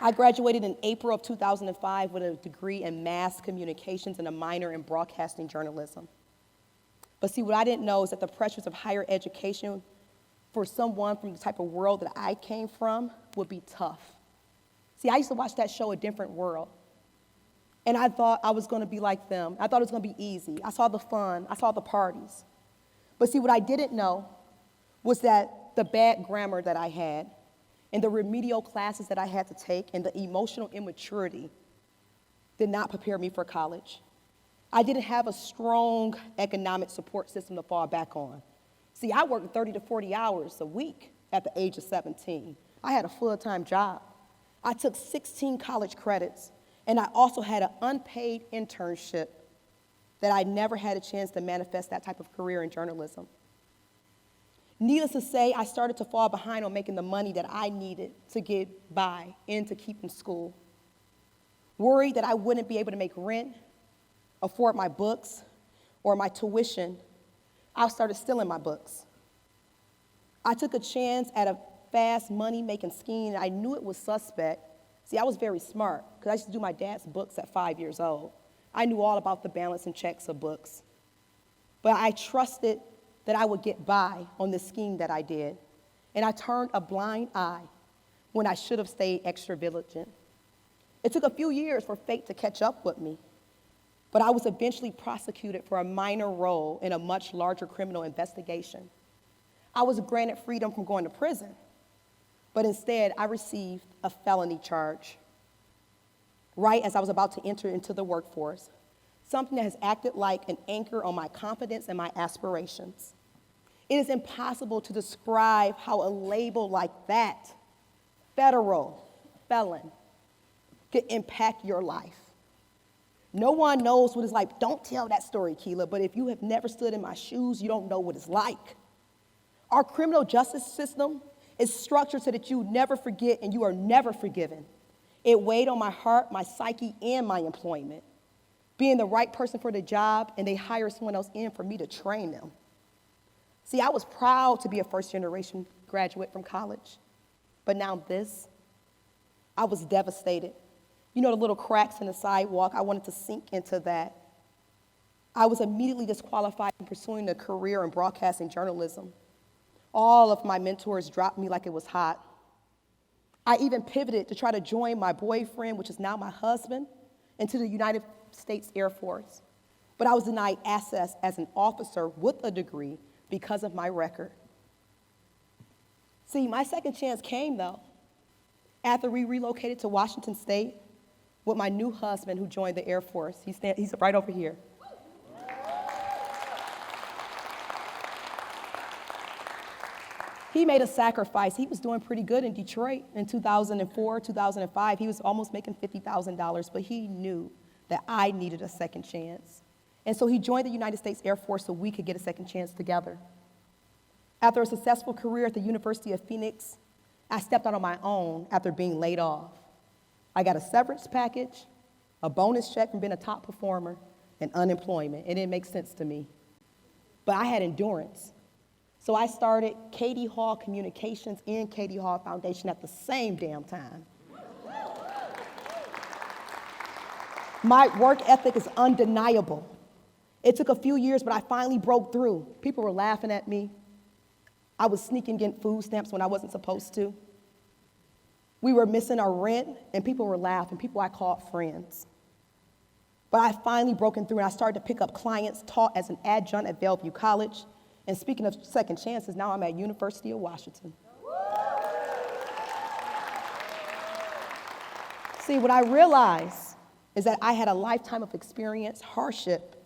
I graduated in April of 2005 with a degree in mass communications and a minor in broadcasting journalism. But see, what I didn't know is that the pressures of higher education for someone from the type of world that I came from would be tough. See, I used to watch that show, A Different World, and I thought I was going to be like them. I thought it was going to be easy. I saw the fun. I saw the parties. But see, what I didn't know was that the bad grammar that I had and the remedial classes that I had to take and the emotional immaturity did not prepare me for college. I didn't have a strong economic support system to fall back on. See, I worked 30 to 40 hours a week at the age of 17. I had a full-time job. I took 16 college credits, and I also had an unpaid internship that I never had a chance to manifest that type of career in journalism. Needless to say, I started to fall behind on making the money that I needed to get by and to keep in school. Worried that I wouldn't be able to make rent, afford my books, or my tuition, I started stealing my books. I took a chance at a fast money-making scheme, and I knew it was suspect. See, I was very smart, because I used to do my dad's books at 5 years old. I knew all about the balance and checks of books. But I trusted that I would get by on this scheme that I did, and I turned a blind eye when I should have stayed extra vigilant. It took a few years for fate to catch up with me, but I was eventually prosecuted for a minor role in a much larger criminal investigation. I was granted freedom from going to prison, but instead I received a felony charge right as I was about to enter into the workforce, something that has acted like an anchor on my confidence and my aspirations. It is impossible to describe how a label like that, federal felon, could impact your life. No one knows what it's like. Don't tell that story, Keela, but if you have never stood in my shoes, you don't know what it's like. Our criminal justice system is structured so that you never forget and you are never forgiven. It weighed on my heart, my psyche, and my employment. Being the right person for the job, and they hire someone else in for me to train them. See, I was proud to be a first-generation graduate from college, but now this, I was devastated. You know the little cracks in the sidewalk, I wanted to sink into that. I was immediately disqualified from pursuing a career in broadcasting journalism. All of my mentors dropped me like it was hot. I even pivoted to try to join my boyfriend, which is now my husband, into the United States Air Force. But I was denied access as an officer with a degree because of my record. See, my second chance came, though, after we relocated to Washington State with my new husband who joined the Air Force. He's right over here. He made a sacrifice. He was doing pretty good in Detroit in 2004, 2005. He was almost making $50,000, but he knew that I needed a second chance. And so he joined the United States Air Force so we could get a second chance together. After a successful career at the University of Phoenix, I stepped out on my own after being laid off. I got a severance package, a bonus check from being a top performer, and unemployment. It didn't make sense to me. But I had endurance. So I started KDHall Communications and KDHall Foundation at the same damn time. My work ethic is undeniable. It took a few years, but I finally broke through. People were laughing at me. I was sneaking getting food stamps when I wasn't supposed to. We were missing our rent, and people were laughing, people I called friends. But I finally broken through, and I started to pick up clients, taught as an adjunct at Bellevue College. And speaking of second chances, now I'm at University of Washington. See, what I realized is that I had a lifetime of experience, hardship,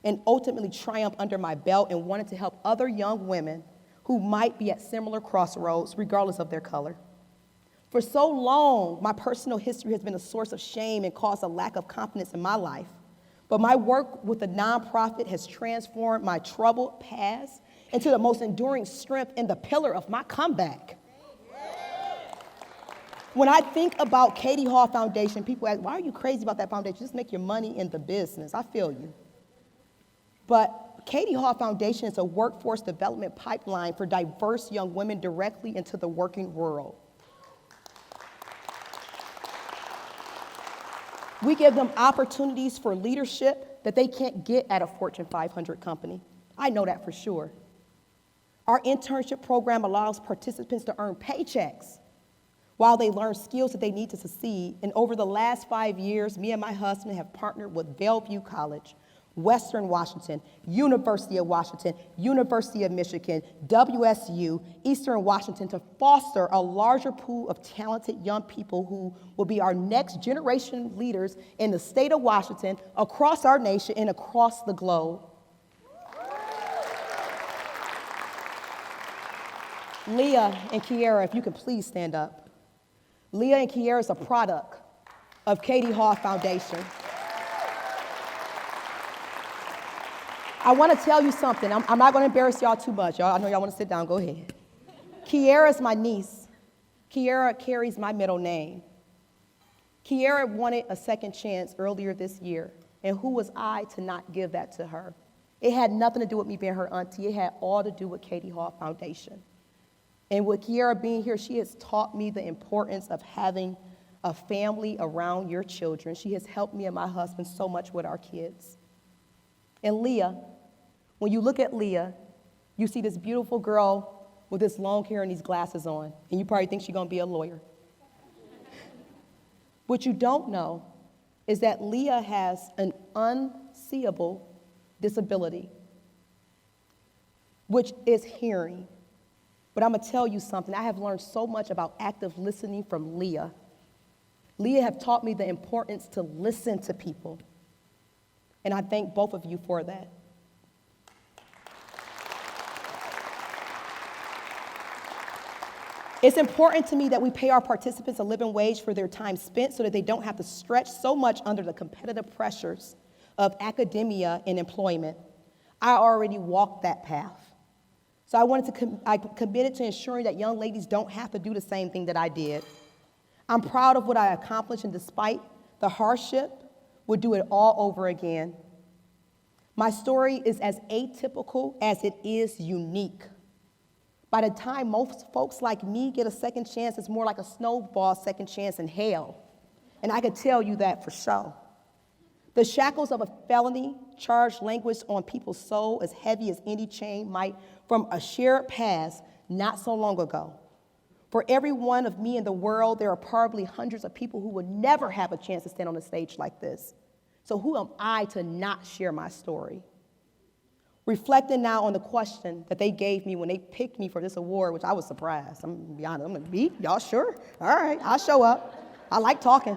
and ultimately triumph under my belt, and wanted to help other young women who might be at similar crossroads, regardless of their color. For so long, my personal history has been a source of shame and caused a lack of confidence in my life. But my work with the nonprofit has transformed my troubled past into the most enduring strength and the pillar of my comeback. When I think about KDHall Foundation, people ask, why are you crazy about that foundation? Just make your money in the business. I feel you. But KDHall Foundation is a workforce development pipeline for diverse young women directly into the working world. We give them opportunities for leadership that they can't get at a Fortune 500 company. I know that for sure. Our internship program allows participants to earn paychecks while they learn skills that they need to succeed. And over the last 5 years, me and my husband have partnered with Bellevue College, Western Washington, University of Washington, University of Michigan, WSU, Eastern Washington to foster a larger pool of talented young people who will be our next generation leaders in the state of Washington, across our nation, and across the globe. Leah and Kiara, if you could please stand up. Leah and Kiara is a product of KDHall Foundation. I want to tell you something. I'm not going to embarrass y'all too much. Y'all, I know y'all want to sit down. Go ahead. Kiara is my niece. Kiara carries my middle name. Kiara wanted a second chance earlier this year, and who was I to not give that to her? It had nothing to do with me being her auntie. It had all to do with KDHall Foundation. And with Kiara being here, she has taught me the importance of having a family around your children. She has helped me and my husband so much with our kids. And Leah, when you look at Leah, you see this beautiful girl with this long hair and these glasses on, and you probably think she's going to be a lawyer. What you don't know is that Leah has an unseeable disability, which is hearing. But I'm going to tell you something. I have learned so much about active listening from Leah. Leah have taught me the importance to listen to people. And I thank both of you for that. It's important to me that we pay our participants a living wage for their time spent so that they don't have to stretch so much under the competitive pressures of academia and employment. I already walked that path. So I committed to ensuring that young ladies don't have to do the same thing that I did. I'm proud of what I accomplished, and despite the hardship, would do it all over again. My story is as atypical as it is unique. By the time most folks like me get a second chance, it's more like a snowball second chance in hell. And I can tell you that for sure. The shackles of a felony charge languish on people's soul as heavy as any chain might from a shared past not so long ago. For every one of me in the world, there are probably hundreds of people who would never have a chance to stand on a stage like this. So who am I to not share my story? Reflecting now on the question that they gave me when they picked me for this award, which I was surprised. I'm gonna be honest, I'm like, me? Y'all sure? All right, I'll show up. I like talking.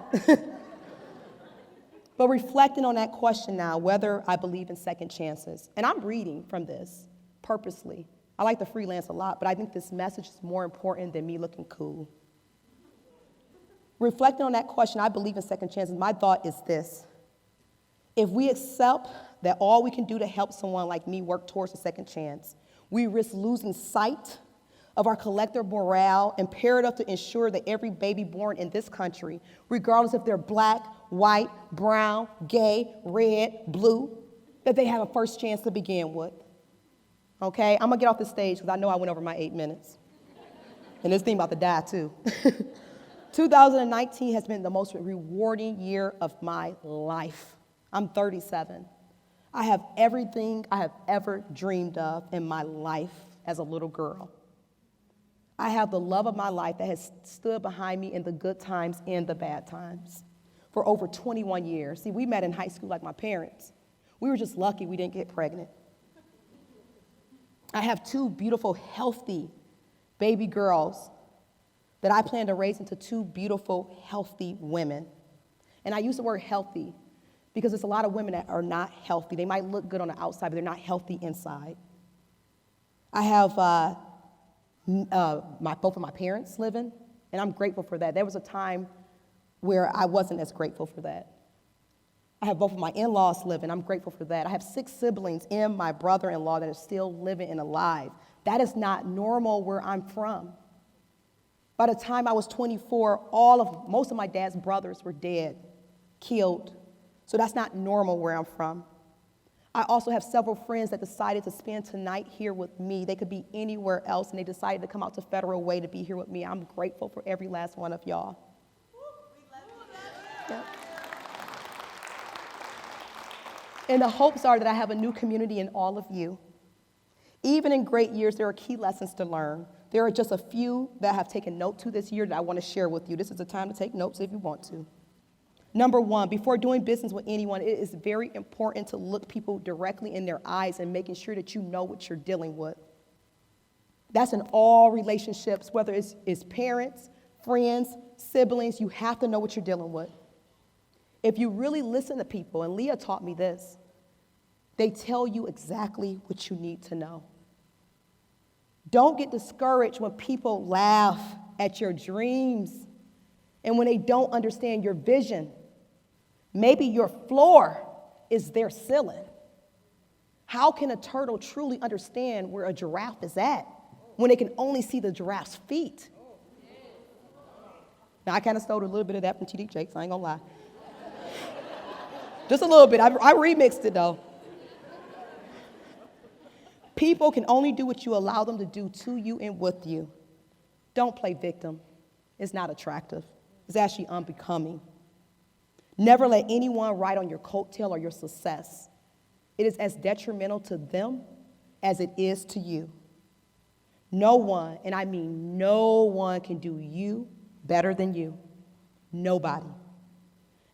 But reflecting on that question now, whether I believe in second chances, and I'm reading from this purposely. I like to freelance a lot, but I think this message is more important than me looking cool. Reflecting on that question, I believe in second chances. My thought is this. If we accept that all we can do to help someone like me work towards a second chance, we risk losing sight of our collective morale imperative to ensure that every baby born in this country, regardless if they're black, white, brown, gay, red, blue, that they have a first chance to begin with. Okay, I'm gonna get off the stage because I know I went over my 8 minutes. And this thing about to die too. 2019 has been the most rewarding year of my life. I'm 37. I have everything I have ever dreamed of in my life as a little girl. I have the love of my life that has stood behind me in the good times and the bad times for over 21 years. See, we met in high school like my parents. We were just lucky we didn't get pregnant. I have 2 beautiful, healthy baby girls that I plan to raise into 2 beautiful, healthy women. And I use the word healthy because there's a lot of women that are not healthy. They might look good on the outside, but they're not healthy inside. I have both of my parents living, and I'm grateful for that. There was a time where I wasn't as grateful for that. I have both of my in-laws living. I'm grateful for that. I have 6 siblings and my brother-in-law that are still living and alive. That is not normal where I'm from. By the time I was 24, most of my dad's brothers were dead, killed. So that's not normal where I'm from. I also have several friends that decided to spend tonight here with me. They could be anywhere else, and they decided to come out to Federal Way to be here with me. I'm grateful for every last one of y'all. Yep. And the hopes are that I have a new community in all of you. Even in great years, there are key lessons to learn. There are just a few that I have taken note to this year that I want to share with you. This is the time to take notes if you want to. Number one, before doing business with anyone, it is very important to look people directly in their eyes and making sure that you know what you're dealing with. That's in all relationships, whether it's parents, friends, siblings, you have to know what you're dealing with. If you really listen to people, and Leah taught me this, they tell you exactly what you need to know. Don't get discouraged when people laugh at your dreams and when they don't understand your vision. Maybe your floor is their ceiling. How can a turtle truly understand where a giraffe is at when they can only see the giraffe's feet? Now, I kind of stole a little bit of that from T.D. Jakes, I ain't gonna lie. Just a little bit. I remixed it, though. People can only do what you allow them to do to you and with you. Don't play victim. It's not attractive. It's actually unbecoming. Never let anyone ride on your coattail or your success. It is as detrimental to them as it is to you. No one, and I mean no one, can do you better than you. Nobody.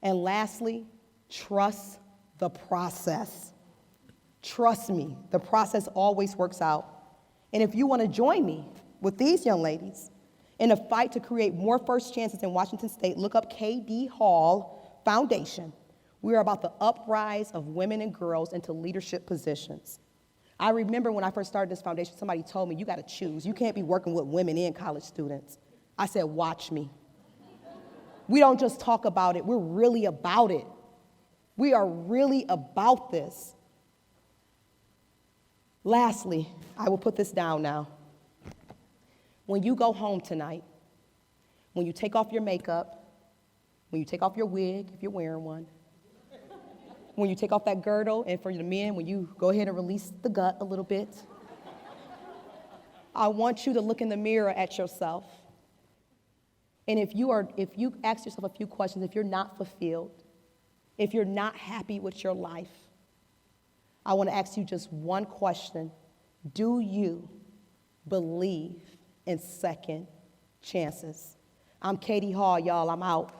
And lastly, trust the process. Trust me, the process always works out. And if you want to join me with these young ladies in a fight to create more first chances in Washington State, look up KDHall Foundation. We are about the uprise of women and girls into leadership positions. I remember when I first started this foundation, somebody told me, you got to choose. You can't be working with women and college students. I said, watch me. We don't just talk about it. We're really about it. We are really about this. Lastly, I will put this down now. When you go home tonight, when you take off your makeup, when you take off your wig, if you're wearing one, when you take off that girdle, and for the men, when you go ahead and release the gut a little bit, I want you to look in the mirror at yourself. And if you ask yourself a few questions, if you're not fulfilled, if you're not happy with your life, I want to ask you just one question. Do you believe in second chances? I'm KDHall, y'all. I'm out.